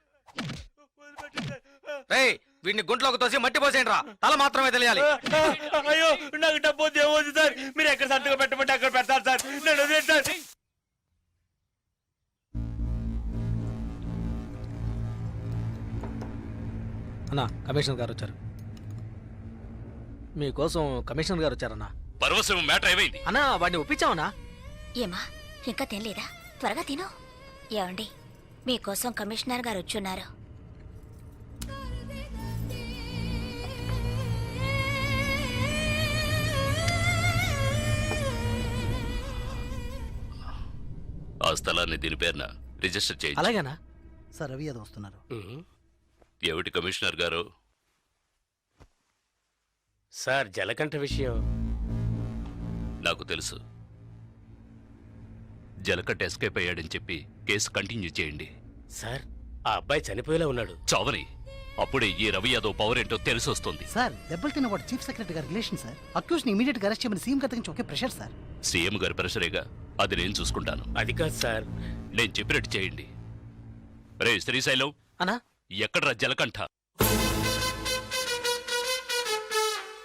రేయ్ వీడిని గుంట్లోకి తోసి మట్టి పోసేయండి రా. తల మాత్రమే తెలియాలి. అయ్యో నాకు డబ్బు దేవద్దు సార్. మీరు ఎక్కడ సంతకం పెట్టమంటే అక్కడ పెడతారు సార్. నేను వదిలేను సార్. అన్నా కమిషనర్ గారు వచ్చారు. మీకోసం కమిషనర్ గారు వచ్చారన్నా. పరవశం మ్యాటర్ ఏమైంది? అన్నా వాడిని ఒప్పించావనా? ఏమా ఇంకా తినలేదా? త్వరగా తిను. ఏమండి, మీకోసం కమిషనర్ గారు వచ్చున్నారు. ఆ స్థలాన్ని దీని పేరున రిజిస్టర్ చేయి. అలాగేనా సార్. రవి యాదవ్ వస్తున్నారు. ఏమిటి కమిషనర్ గారు? సార్ జలకంఠ విషయం నాకు తెలుసు. జలకట్ట ఎస్కేప్ అయ్యాడని చెప్పి కేసు కంటిన్యూ చేయండి. సార్ ఆ అబ్బాయి చనిపోయేలా ఉన్నాడు. చావని అప్పుడే ఈ రవి యాదవ్ పవర్ ఏంటో తెలిసి వస్తుంది. సార్ దెబ్బలు తిన్నవాడు చీఫ్ సెక్రటరీ గారి రిలేషన్ సార్. అక్యూజ్ ని ఇమీడియట్ గా అరెస్ట్ చేయమని సీఎం గత నుంచి ఒకే ప్రెషర్ సార్. సీఎం గారి ప్రెషరేగా, అది నేను చూసుకుంటాను. అది కాదు సార్. నేను చెప్పినట్టు చేయండి. రే శ్రీశైలం, అన్నా ఎక్కడ్రా జలకంఠ?